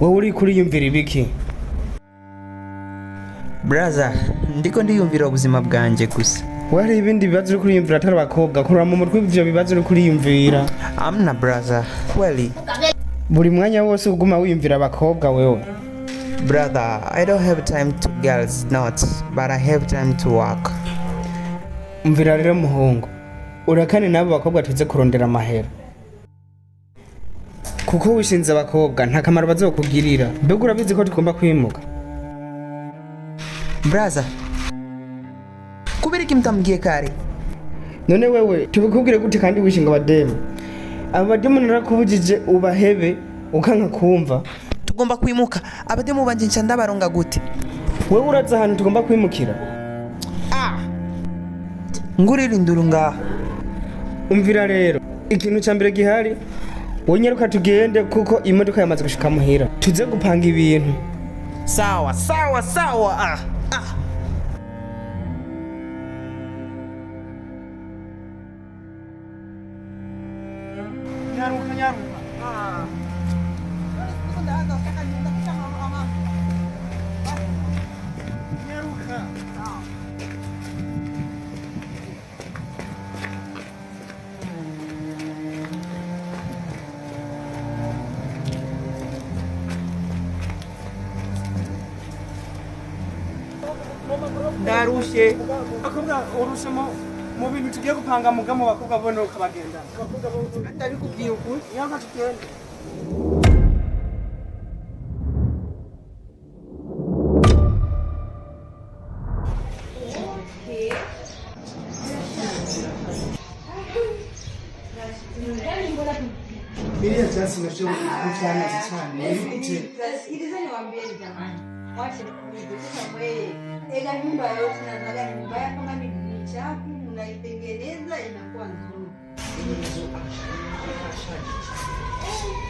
Wewe uri kuriyumvira ibiki? Brother, ndiko ndiyumvira ubuzima bwanje gusa. Wari ibindi bibazo uri kuriyumvira atari abakobwa, kurura mu mutwe ivyo bibazo uri kuriyumvira. Amna brother, kweli. Buri mwanya wose uguma wiyumvira abakobwa wewe. Brother, I don't have time to girls not, but I have time to work. Umvira rero muhungu, urakane nabo bakobwa tuze kurondera amahera. Kuko wishinze abakobwa nta kamaro bazokugirira. Mbega urabizi ko tugomba kwimuka? Brother, kubera iki mtambwiye kare? None wewe tubikubwire gute kandi wishinga abademu? Abademu narakubujije ubahebe ukanka kumva. Tugomba kwimuka. Abademu banje nca ndabaronga gute? Wewe uraza ahantu tugomba kwimukira? Ngurira induru ngaha. Umvira rero, ikintu cya mbere gihari, wonyeruka tugende kuko imodoka yamaze gushika muhira. Tuze gupanga ibintu. Sawa. Nyaruka. Ndarushe. Akobwa urushe mu bintu tugiye gupanga mugamo bakobwa bone ukabagenda. Ndabikubwiye ukuri. Yanga tugende. Miriam just nashoboye kucyana cyane. Sikiliza niwaambie jamani. Wacha nikuulize wewe. Ega nyumba yote na nyumba yako kama ni chafu unaitengeneza inakuwa nzuri.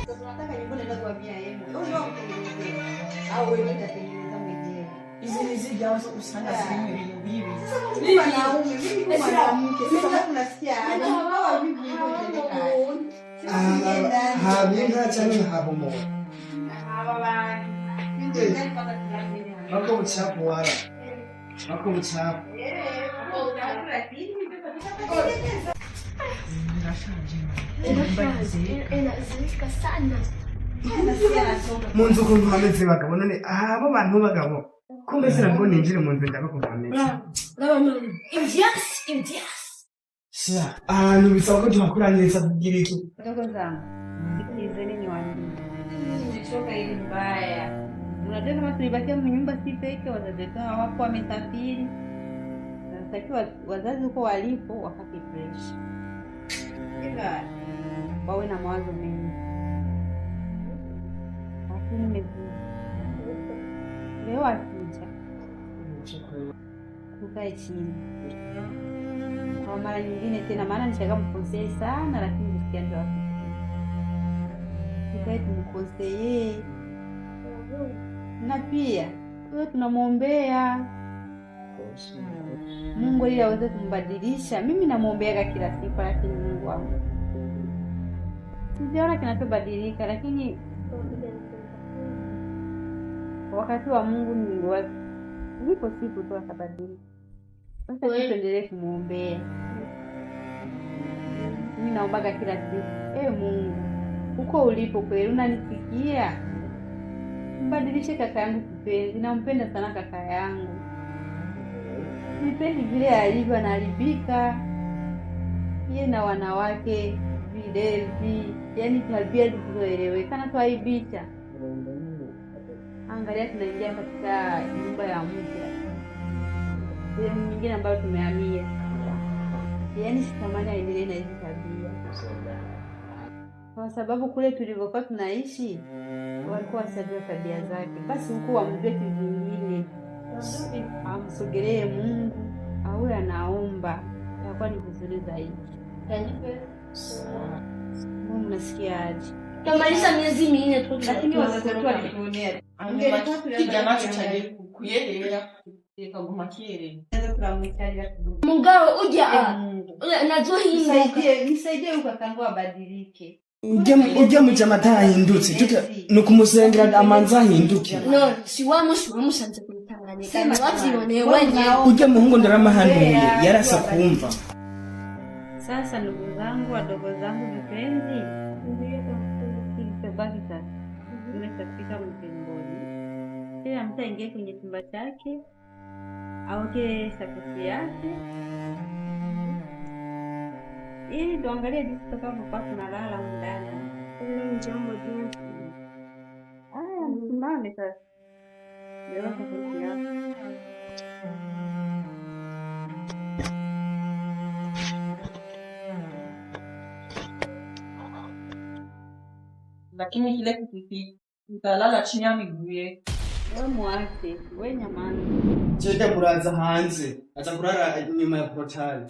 Sasa tunataka nyumba ndio kuambia yeye. Wewe unatengeneza au wewe utatengeneza mwenyewe. Hizi zijawa usanga zimwe bibi. Mimi wanaume, mimi kama mwanamke, sasa unasikia aje? Hawa vipi hivyo tendeka? Habinga cyane habomo. Hawa bana. Ndio ndio mpaka tunabiri. Wako mchapo wala. Wako mchapo. Inazika sana. Munzu kuntu hameze bagabo none abo bantu bagabo. Kumbe sinabwo ninjire munzu ndabako hameze. Imtias. Sha, ahantu bisaba ko tuhakuraniriza kugira iki? Ndogo zangu. Sikilizeni niwaambie. Nimechoka ili mbaya. Unajua kama tulibakia mnyumba si peke, wazazi wetu hawapo wamesafiri. Natakiwa wazazi huko walipo wakati fresh. Ila wawe na mawazo mengi. Lakini nimevuka. Leo akija. Tukae chini. Kwa mara nyingine tena, maana nishaga mkosea sana, lakini nisikia ndio afike. Tukae tumkosee. Na pia tuwe tunamwombea Mungu ili aweze kumbadilisha. Mimi namwombeaga kila siku, lakini Mungu wangu sijaona kinachobadilika, lakini wakati wa Mungu ni wazi. Ipo siku tu atabadilika. Sasa tuendelee kumwombea. Mimi naombaga kila siku, Mungu, uko ulipo kweli unanisikia? Mbadilishe kaka yangu kipenzi, nampenda sana kaka yangu. Nipendi vile alivyo analibika. Yeye na wanawake videvi, yani tabia zisizoeleweka na tuaibisha. Angalia tunaingia katika nyumba ya mpya. Sehemu nyingine ambayo tumehamia. Yaani sitamani aendelee na hizo tabia. Kwa sababu kule tulivyokuwa tunaishi walikuwa wasajua tabia zake. Basi huku wamjue kivingine. Amsogelee Mungu, awe anaomba. Itakuwa ni vizuri zaidi. Mungu nasikia aje. Tumaliza miezi 4 tu, Lakini wazazi wetu walituonea. Kijana chaje kuyelea ikaguma kire. Mugao uja najua hii nisaidie huko kangu abadilike. ujya mu chama tahindutse tuta nukumusengera amanza ahinduke. No, si wamusanze kumutanganyika. Ni wavyiboneye wenyewe. Ujya muhungu ndaramahanuye yarasa kumva. Sasa ndugu zangu, wadogo zangu vipenzi, kilichobaki sasa tumeshafika mtemboni. Kila mtu aingie kwenye chumba chake, aoke sakati yake, ili tuangalie jinsi tutakavyokuwa tunalala ndani. Ile jambo jinsi. Msimame sasa. Ndio sakati yake. Lakini kile kititi utalala chini ya miguu yetu. Wewe muache, wewe nyamani. Cheta muraza hanze, aza kurara nyuma ya portali.